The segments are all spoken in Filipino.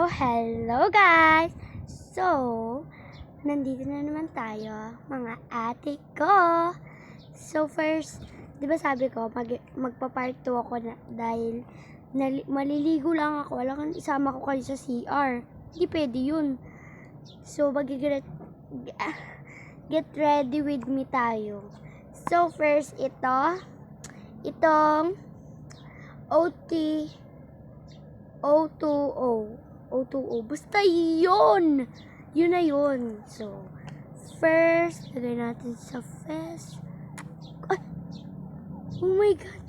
Hello guys! So, nandito na naman tayo, mga ate ko. So first, di ba sabi ko, magpa-part 2 ako na, dahil maliligo lang ako. Wala kang isama ko kayo sa CR. Hindi pwede yun. So, get ready with me tayo. So first, itong OT O2O. Basta yun! Yun na yun. So, first, lagay natin sa face. Ay! Oh my God!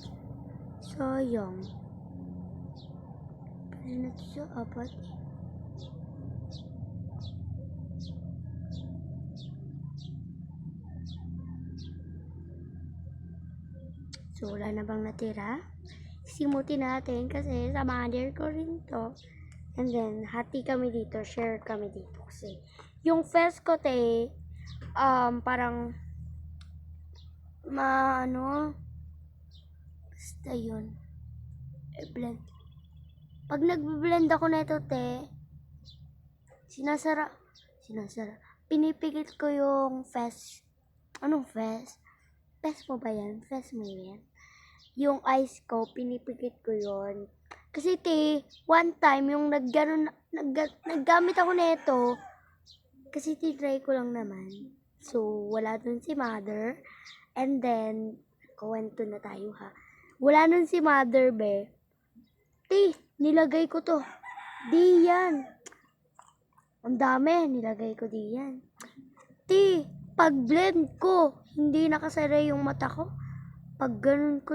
Sayang. Pwede natin sa apat. So, wala na bang natira? Simutin natin kasi sa mother ko rin to. And then, hati kami dito, share kami dito. Kasi, yung face ko, parang, basta yun. I-blend. Pag nag-blend ako na ito, sinasara. Pinipigit ko yung face. Anong face? Face mo ba yan? Face mo yan? Yung eyes ko, pinipigit ko yun. Kasi one time, yung naggamit ako na ito, kasi try ko lang naman. So, wala dun si mother. And then, kuwento na tayo ha. Wala nun si mother, be. Nilagay ko to. Di yan. Ang dami, nilagay ko di yan. Pag blend ko, hindi nakasara yung mata ko. Pag ganun ko,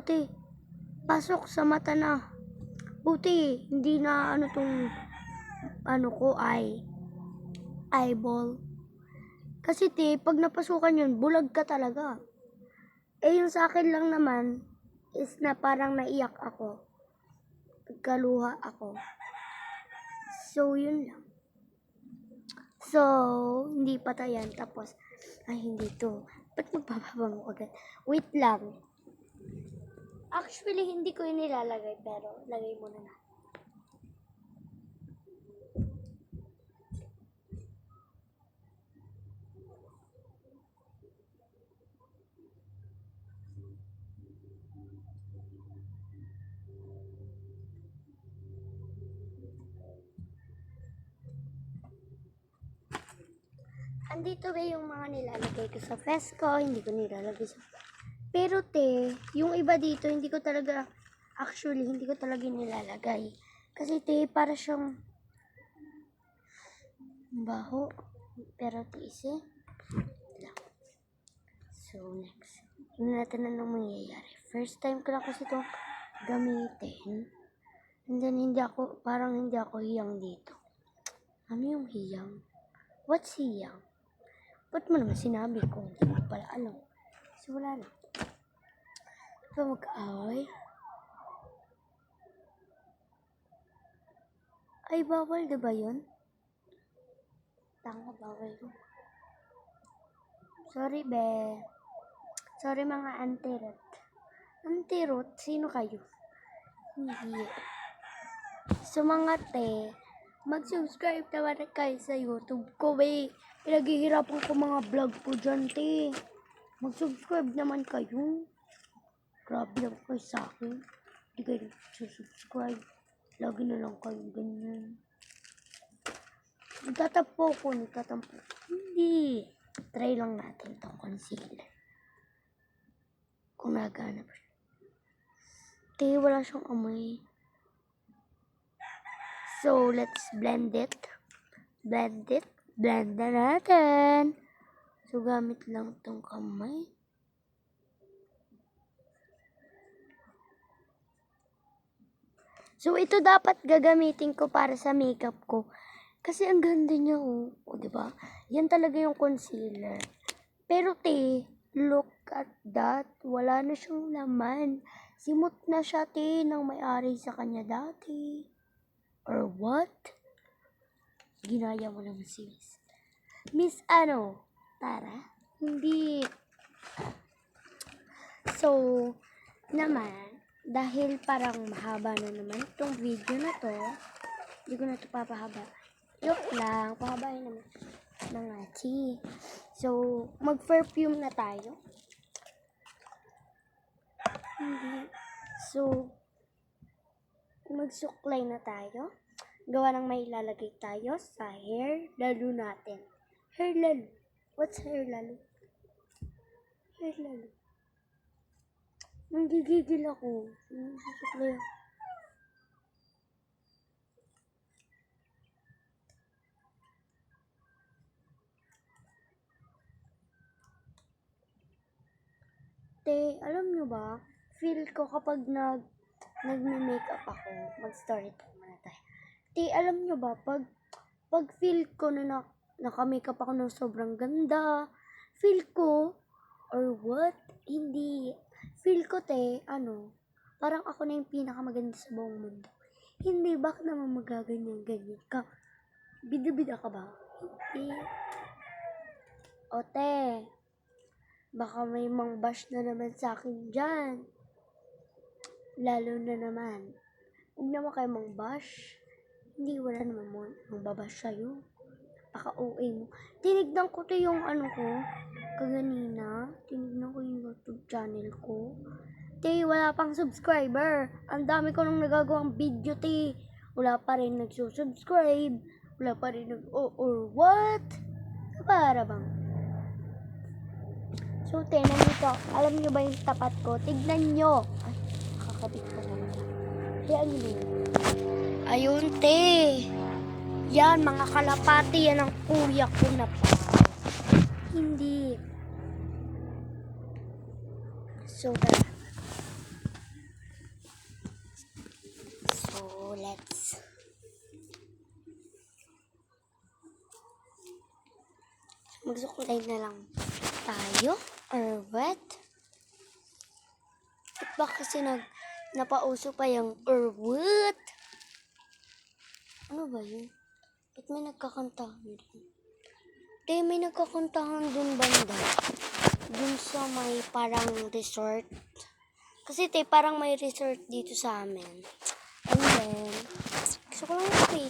pasok sa mata na. Buti, hindi na eyeball. Kasi pag napasukan yun, bulag ka talaga. Yung sa akin lang naman, is na parang naiyak ako. Nagkaluha ako. So, yun lang. So, hindi pa tayan. Tapos, hindi to. Ba't magpapabango agad? Wait lang. Actually, hindi ko yun nilalagay, pero lagay mo na. Andito ba yung mga nilalagay ko sa face ko, hindi ko nilalagay sa... Pero yung iba dito, hindi ko talaga nilalagay. Kasi para siyang baho. Pero So, next. Tingnan natin na nang mangyayari. First time ko lang kasi itong gamitin. And then, parang hindi ako hiyang dito. Ano yung hiyang? What's hiyang? Ba't mo naman sinabi ko? Hindi ko pala alam. So, wala na. Ito mag-away. Ay, bawal, diba yun? Tanga, bawal yun. Sorry, be. Sorry, mga antirot. Antirot? Sino kayo? Hindi. So, mga mag-subscribe naman kayo sa YouTube ko, be. Pinaghihirapan ko mga vlog ko dyan, Mag-subscribe naman kayo. Grabe lang kayo sa akin. Hindi kayo subscribe. Lagi na lang kayo ganyan. Nagtatampo ko. Hindi. Try lang natin itong concealer. Kung nagana pa siya. Wala siyang amoy. So, let's blend it. Blend na natin. So, gamit lang itong kamay. So, ito dapat gagamitin ko para sa makeup ko. Kasi ang ganda niya, diba? Yan talaga yung concealer. Pero, look at that. Wala na siyang laman. Simot na siya, ng may-ari sa kanya dati. Or what? Ginaya mo naman si Miss Tara? Hindi. So, naman, dahil parang mahaba na naman itong video na to, Hindi ko na ito papahaba. Joke lang. Pahabain naman. Mga chi. So, mag-perfume na tayo. Hindi. So, magsuklay na tayo. Gawa ng may ilalagay tayo sa hair lalo natin. Hair lalo. What's hair lalo? Hair lalo. Nanggigigil ako. Magsuklay ako. Te, alam nyo ba? Feel ko kapag nagme-makeup ako, mag-story time muna tayo. Te, alam nyo ba, pag feel ko na naka-makeup ako ng sobrang ganda, feel ko, or what? Hindi. Feel ko, te, parang ako na yung pinakamaganda sa buong mundo. Hindi, bakit naman magaganyan-ganyan ka? Bida-bida ka ba? Hindi. O, te, baka may mang-bash na naman sa akin dyan. Lalo na naman, huwag naman kayo mang-bash. Hindi, wala naman mo mang-bash sa'yo. Paka-OA mo. Tinignan ko to yung ko, kaganina. Tinignan ko yung YouTube channel ko. Te, wala pang subscriber. Ang dami ko nung nagagawang video, te. Wala pa rin nagsusubscribe. Wala pa rin or what? Para bang? So, te, nandito. Alam nyo ba yung tapat ko? Tignan nyo. Ay, nakakabit ko naman. Kaya ano yun? Ayun, te. Yan, mga kalapati. Yan ang kuya ko na pa. Hindi. So, tara. So, let's. Magsukulay na lang tayo. Or what? Ba't ba kasi napauso pa yung or what? Ano ba yun? Ba't may nagkakantahan dun? Te, may nagkakantahan dun banda. Dun sa may parang resort. Kasi te, parang may resort dito sa amin. And then, gusto ko lang wait.